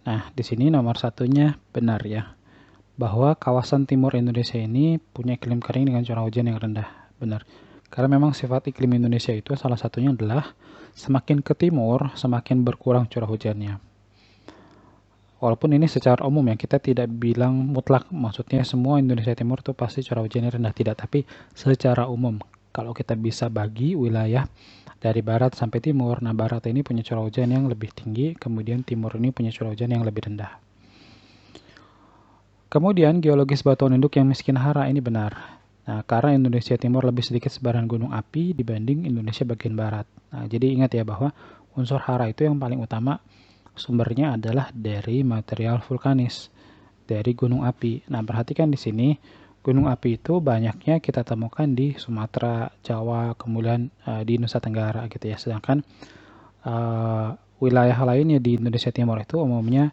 Nah, di sini nomor 1-nya benar ya, bahwa kawasan timur Indonesia ini punya iklim kering dengan curah hujan yang rendah. Benar. Karena memang sifat iklim Indonesia itu salah satunya adalah semakin ke timur, semakin berkurang curah hujannya. Walaupun ini secara umum ya, kita tidak bilang mutlak, maksudnya semua Indonesia Timur itu pasti curah hujannya rendah, tidak. Tapi secara umum, kalau kita bisa bagi wilayah dari barat sampai timur, nah barat ini punya curah hujan yang lebih tinggi, kemudian timur ini punya curah hujan yang lebih rendah. Kemudian geologis batuan induk yang miskin hara ini benar. Nah, karena Indonesia Timur lebih sedikit sebaran gunung api dibanding Indonesia bagian barat. Nah, jadi ingat ya bahwa unsur hara itu yang paling utama sumbernya adalah dari material vulkanis, dari gunung api. Nah, perhatikan di sini, gunung api itu banyaknya kita temukan di Sumatera, Jawa, kemudian di Nusa Tenggara gitu ya. Sedangkan wilayah lainnya di Indonesia Timur itu umumnya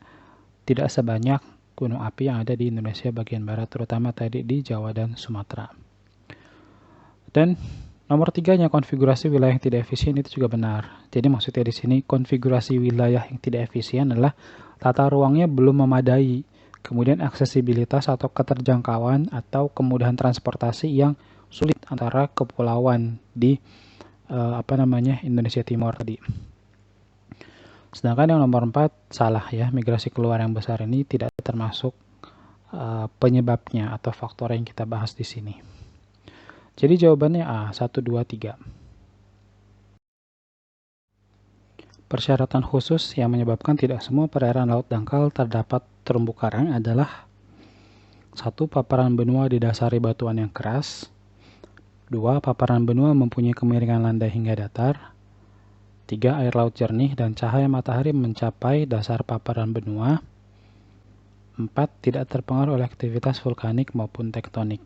tidak sebanyak gunung api yang ada di Indonesia bagian barat, terutama tadi di Jawa dan Sumatera. Dan nomor 3-nya konfigurasi wilayah yang tidak efisien itu juga benar. Jadi maksudnya di sini konfigurasi wilayah yang tidak efisien adalah tata ruangnya belum memadai, kemudian aksesibilitas atau keterjangkauan atau kemudahan transportasi yang sulit antara kepulauan di Indonesia Timur tadi. Sedangkan yang nomor 4 salah ya, migrasi keluar yang besar ini tidak termasuk penyebabnya atau faktor yang kita bahas di sini. Jadi jawabannya A, 1, 2, 3. Persyaratan khusus yang menyebabkan tidak semua perairan laut dangkal terdapat terumbu karang adalah 1. Paparan benua didasari batuan yang keras. 2. Paparan benua mempunyai kemiringan landai hingga datar. 3. Air laut jernih dan cahaya matahari mencapai dasar paparan benua. 4. Tidak terpengaruh oleh aktivitas vulkanik maupun tektonik.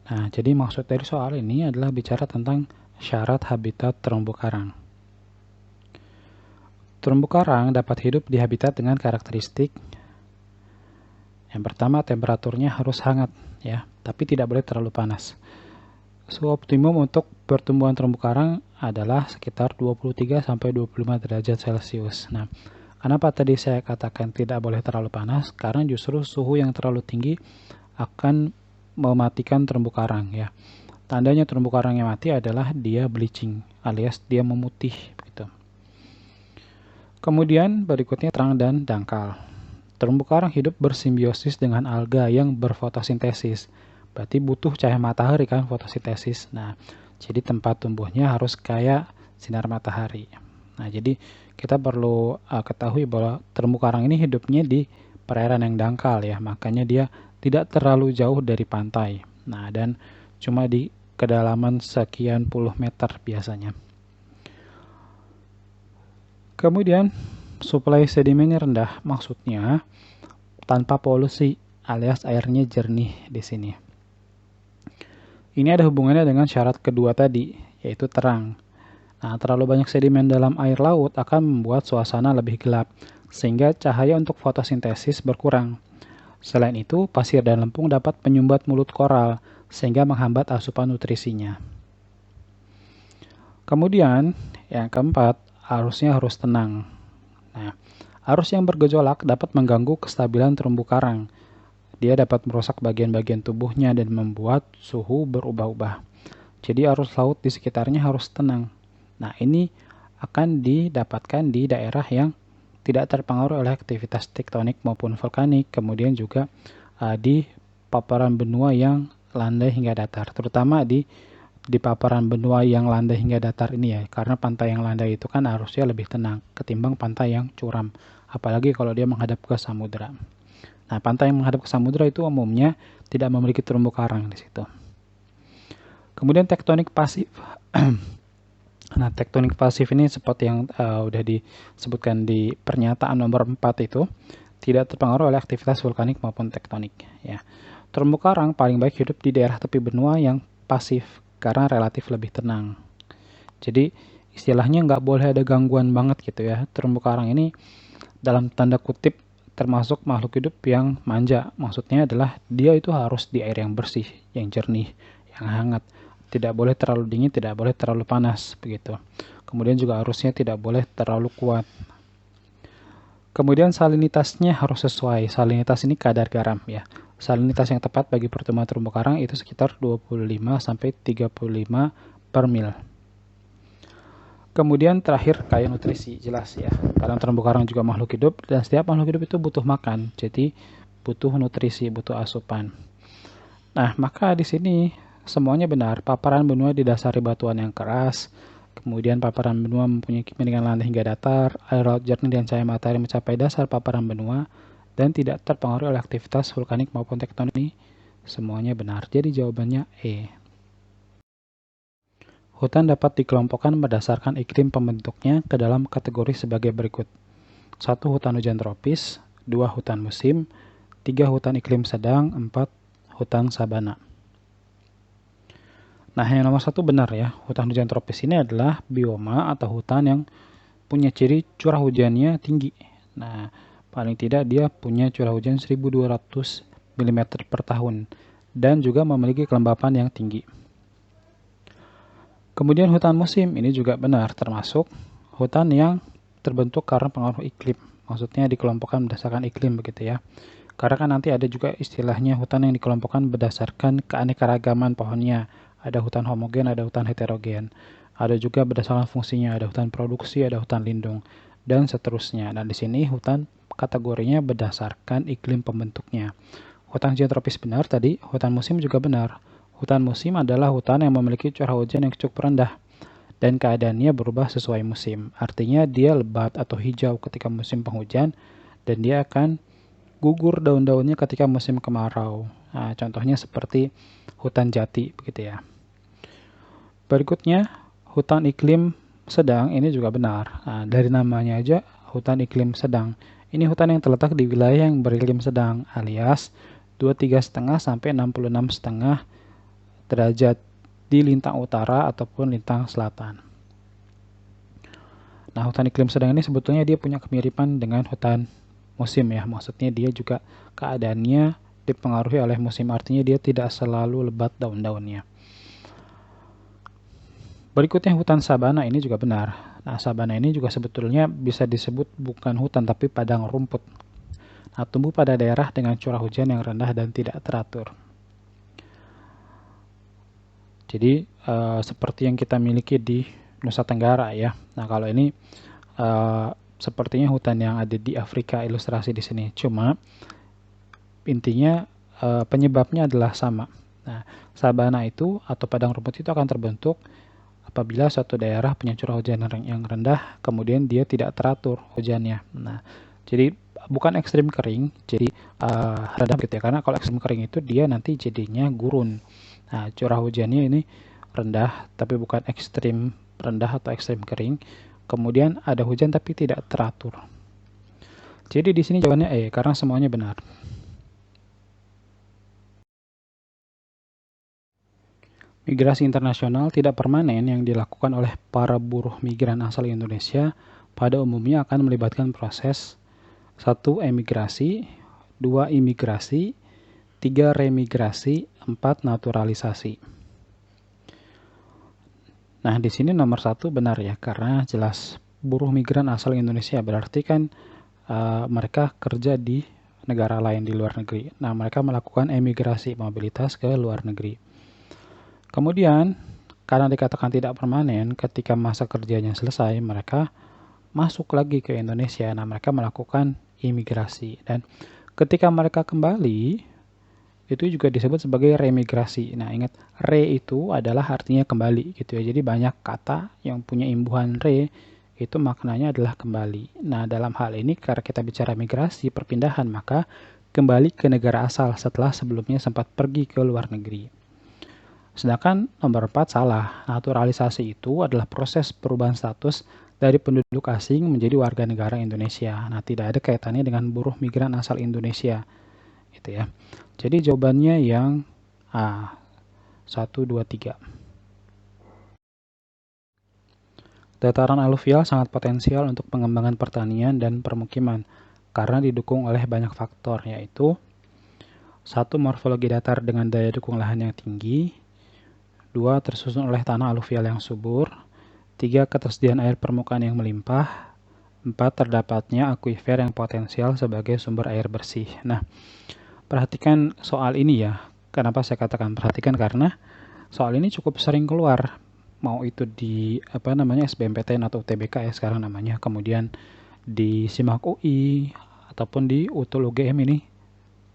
Nah, jadi maksud dari soal ini adalah bicara tentang syarat habitat terumbu karang. Terumbu karang dapat hidup di habitat dengan karakteristik yang pertama, temperaturnya harus hangat ya, tapi tidak boleh terlalu panas. Suhu optimum untuk pertumbuhan terumbu karang adalah sekitar 23 sampai 25 derajat Celcius. Nah, kenapa tadi saya katakan tidak boleh terlalu panas? Karena justru suhu yang terlalu tinggi akan mematikan terumbu karang ya. Tandanya terumbu karang yang mati adalah dia bleaching alias dia memutih gitu. Kemudian berikutnya terang dan dangkal. Terumbu karang hidup bersimbiosis dengan alga yang berfotosintesis. Berarti butuh cahaya matahari kan fotosintesis. Nah, jadi tempat tumbuhnya harus kayak sinar matahari. Nah, jadi kita perlu ketahui bahwa terumbu karang ini hidupnya di perairan yang dangkal ya. Makanya dia tidak terlalu jauh dari pantai. Nah, dan cuma di kedalaman sekian puluh meter biasanya. Kemudian suplai sedimennya rendah, maksudnya tanpa polusi alias airnya jernih di sini. Ini ada hubungannya dengan syarat kedua tadi, yaitu terang. Nah, terlalu banyak sedimen dalam air laut akan membuat suasana lebih gelap, sehingga cahaya untuk fotosintesis berkurang. Selain itu, pasir dan lempung dapat menyumbat mulut koral, sehingga menghambat asupan nutrisinya. Kemudian, yang keempat, arusnya harus tenang. Nah, arus yang bergejolak dapat mengganggu kestabilan terumbu karang. Dia dapat merusak bagian-bagian tubuhnya dan membuat suhu berubah-ubah. Jadi arus laut di sekitarnya harus tenang. Nah, ini akan didapatkan di daerah yang tidak terpengaruh oleh aktivitas tektonik maupun vulkanik, kemudian juga di paparan benua yang landai hingga datar, terutama di paparan benua yang landai hingga datar ini ya, karena pantai yang landai itu kan arusnya lebih tenang ketimbang pantai yang curam, apalagi kalau dia menghadap ke samudera. Nah, pantai yang menghadap ke samudera itu umumnya tidak memiliki terumbu karang di situ. Kemudian tektonik pasif. Nah, tektonik pasif ini seperti yang udah disebutkan di pernyataan nomor 4 itu, tidak terpengaruh oleh aktivitas vulkanik maupun tektonik. Ya. Terumbu karang paling baik hidup di daerah tepi benua yang pasif, karena relatif lebih tenang. Jadi, istilahnya nggak boleh ada gangguan banget gitu ya. Terumbu karang ini dalam tanda kutip termasuk makhluk hidup yang manja. Maksudnya adalah dia itu harus di air yang bersih, yang jernih, yang hangat. Tidak boleh terlalu dingin, tidak boleh terlalu panas, begitu. Kemudian juga arusnya tidak boleh terlalu kuat. Kemudian salinitasnya harus sesuai. Salinitas ini kadar garam ya. Salinitas yang tepat bagi pertumbuhan terumbu karang itu sekitar 25-35 per mil. Kemudian terakhir kayak nutrisi, jelas ya. Karena terumbu karang juga makhluk hidup dan setiap makhluk hidup itu butuh makan. Jadi butuh nutrisi, butuh asupan. Nah, maka di sini semuanya benar. Paparan benua didasari batuan yang keras. Kemudian paparan benua mempunyai kemiringan landai hingga datar. Air laut jernih dan cahaya matahari mencapai dasar paparan benua dan tidak terpengaruh oleh aktivitas vulkanik maupun tektonik. Semuanya benar. Jadi jawabannya E. Hutan dapat dikelompokkan berdasarkan iklim pembentuknya ke dalam kategori sebagai berikut. 1. Hutan hujan tropis, 2. Hutan musim, 3. Hutan iklim sedang, 4. Hutan sabana. Nah, yang nomor 1 benar ya. Hutan hujan tropis ini adalah bioma atau hutan yang punya ciri curah hujannya tinggi. Nah, paling tidak dia punya curah hujan 1200 mm per tahun dan juga memiliki kelembapan yang tinggi. Kemudian hutan musim ini juga benar, termasuk hutan yang terbentuk karena pengaruh iklim. Maksudnya dikelompokkan berdasarkan iklim begitu ya. Karena kan nanti ada juga istilahnya hutan yang dikelompokkan berdasarkan keanekaragaman pohonnya. Ada hutan homogen, ada hutan heterogen. Ada juga berdasarkan fungsinya, ada hutan produksi, ada hutan lindung, dan seterusnya. Nah, di sini hutan kategorinya berdasarkan iklim pembentuknya. Hutan hujan tropis benar tadi, hutan musim juga benar. Hutan musim adalah hutan yang memiliki curah hujan yang cukup rendah dan keadaannya berubah sesuai musim. Artinya dia lebat atau hijau ketika musim penghujan dan dia akan gugur daun-daunnya ketika musim kemarau. Nah, contohnya seperti hutan jati begitu ya. Berikutnya, hutan iklim sedang ini juga benar. Nah, dari namanya aja hutan iklim sedang. Ini hutan yang terletak di wilayah yang beriklim sedang alias 23,5 sampai 66,5 derajat di lintang utara ataupun lintang selatan. Nah, hutan iklim sedang ini sebetulnya dia punya kemiripan dengan hutan musim ya. Maksudnya dia juga keadaannya dipengaruhi oleh musim, artinya dia tidak selalu lebat daun-daunnya. Berikutnya hutan sabana ini juga benar. Nah, sabana ini juga sebetulnya bisa disebut bukan hutan tapi padang rumput. Nah, tumbuh pada daerah dengan curah hujan yang rendah dan tidak teratur. Jadi seperti yang kita miliki di Nusa Tenggara ya. Nah, kalau ini sepertinya hutan yang ada di Afrika ilustrasi di sini. Cuma intinya penyebabnya adalah sama. Nah, sabana itu atau padang rumput itu akan terbentuk apabila suatu daerah punya curah hujan yang rendah, kemudian dia tidak teratur hujannya. Nah, jadi bukan ekstrim kering, jadi rendah gitu ya. Karena kalau ekstrim kering itu dia nanti jadinya gurun. Nah, curah hujannya ini rendah, tapi bukan ekstrim rendah atau ekstrim kering. Kemudian ada hujan tapi tidak teratur. Jadi di sini jawabannya E, karena semuanya benar. Migrasi internasional tidak permanen yang dilakukan oleh para buruh migran asal Indonesia pada umumnya akan melibatkan proses 1. Emigrasi, 2. Imigrasi, 3. Remigrasi, 4. Naturalisasi. Nah, di sini nomor 1 benar ya, karena jelas buruh migran asal Indonesia berarti kan mereka kerja di negara lain di luar negeri. Nah, mereka melakukan emigrasi, mobilitas ke luar negeri. Kemudian, karena dikatakan tidak permanen, ketika masa kerjanya selesai, mereka masuk lagi ke Indonesia. Nah, mereka melakukan imigrasi. Dan ketika mereka kembali, itu juga disebut sebagai remigrasi. Nah, ingat, re itu adalah artinya kembali gitu ya. Jadi banyak kata yang punya imbuhan re, itu maknanya adalah kembali. Nah, dalam hal ini karena kita bicara migrasi, perpindahan, maka kembali ke negara asal setelah sebelumnya sempat pergi ke luar negeri. Sedangkan nomor 4 salah. Naturalisasi itu adalah proses perubahan status dari penduduk asing menjadi warga negara Indonesia. Nah, tidak ada kaitannya dengan buruh migran asal Indonesia. Gitu ya. Jadi jawabannya yang A. 1, 2, 3. Dataran aluvial sangat potensial untuk pengembangan pertanian dan permukiman karena didukung oleh banyak faktor, yaitu 1. Morfologi datar dengan daya dukung lahan yang tinggi, 2. Tersusun oleh tanah aluvial yang subur, 3. Ketersediaan air permukaan yang melimpah, 4. Terdapatnya akuifer yang potensial sebagai sumber air bersih. Nah, perhatikan soal ini ya. Kenapa saya katakan perhatikan? Karena soal ini cukup sering keluar. Mau itu di SBMPTN atau UTBK ya sekarang namanya, kemudian di SIMAK UI ataupun di UTUL UGM ini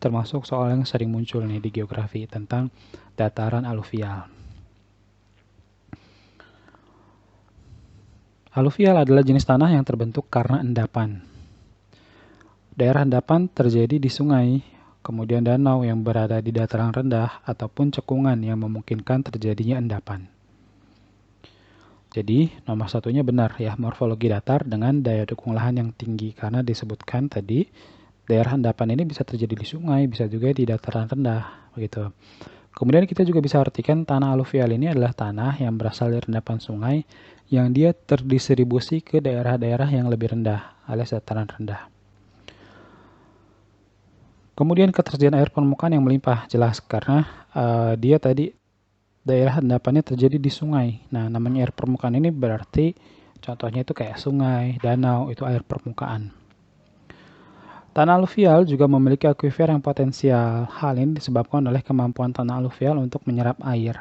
termasuk soal yang sering muncul nih di geografi tentang dataran aluvial. Aluvial adalah jenis tanah yang terbentuk karena endapan. Daerah endapan terjadi di sungai, kemudian danau yang berada di dataran rendah, ataupun cekungan yang memungkinkan terjadinya endapan. Jadi, nomor satunya benar ya, morfologi datar dengan daya dukung lahan yang tinggi, karena disebutkan tadi, daerah endapan ini bisa terjadi di sungai, bisa juga di dataran rendah, begitu. Kemudian kita juga bisa artikan tanah aluvial ini adalah tanah yang berasal dari endapan sungai yang dia terdistribusi ke daerah-daerah yang lebih rendah alias dataran rendah. Kemudian ketersediaan air permukaan yang melimpah jelas karena dia tadi daerah endapannya terjadi di sungai. Nah, namanya air permukaan ini berarti contohnya itu kayak sungai, danau, itu air permukaan. Tanah aluvial juga memiliki akuifer yang potensial. Hal ini disebabkan oleh kemampuan tanah aluvial untuk menyerap air.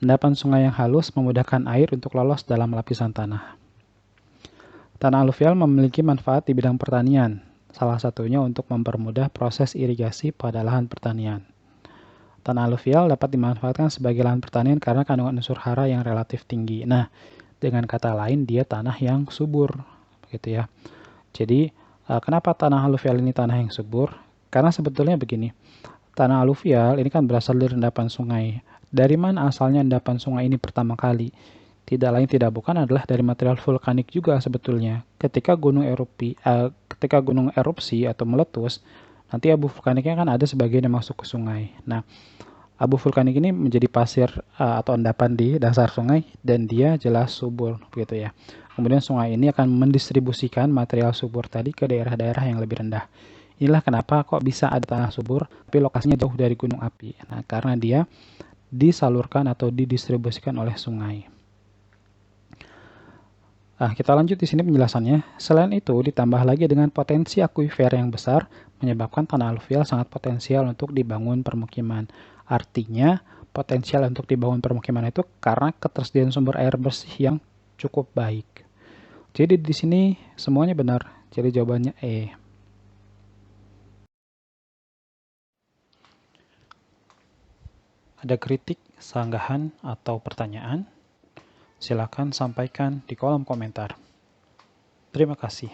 Endapan sungai yang halus memudahkan air untuk lolos dalam lapisan tanah. Tanah aluvial memiliki manfaat di bidang pertanian, salah satunya untuk mempermudah proses irigasi pada lahan pertanian. Tanah aluvial dapat dimanfaatkan sebagai lahan pertanian karena kandungan unsur hara yang relatif tinggi. Nah, dengan kata lain dia tanah yang subur, begitu ya. Jadi, kenapa tanah aluvial ini tanah yang subur? Karena sebetulnya begini, tanah aluvial ini kan berasal dari endapan sungai. Dari mana asalnya endapan sungai ini pertama kali? Tidak lain tidak bukan adalah dari material vulkanik juga sebetulnya. Ketika gunung erupsi atau meletus, nanti abu vulkaniknya kan ada sebagian yang masuk ke sungai. Nah, abu vulkanik ini menjadi pasir atau endapan di dasar sungai dan dia jelas subur, begitu ya. Kemudian sungai ini akan mendistribusikan material subur tadi ke daerah-daerah yang lebih rendah. Inilah kenapa kok bisa ada tanah subur, tapi lokasinya jauh dari gunung api. Nah, karena dia disalurkan atau didistribusikan oleh sungai. Nah, kita lanjut di sini penjelasannya. Selain itu, ditambah lagi dengan potensi akuifer yang besar, menyebabkan tanah aluvial sangat potensial untuk dibangun permukiman. Artinya, potensial untuk dibangun permukiman itu karena ketersediaan sumber air bersih yang cukup baik. Jadi di sini semuanya benar. Jadi jawabannya E. Ada kritik, sanggahan, atau pertanyaan? Silakan sampaikan di kolom komentar. Terima kasih.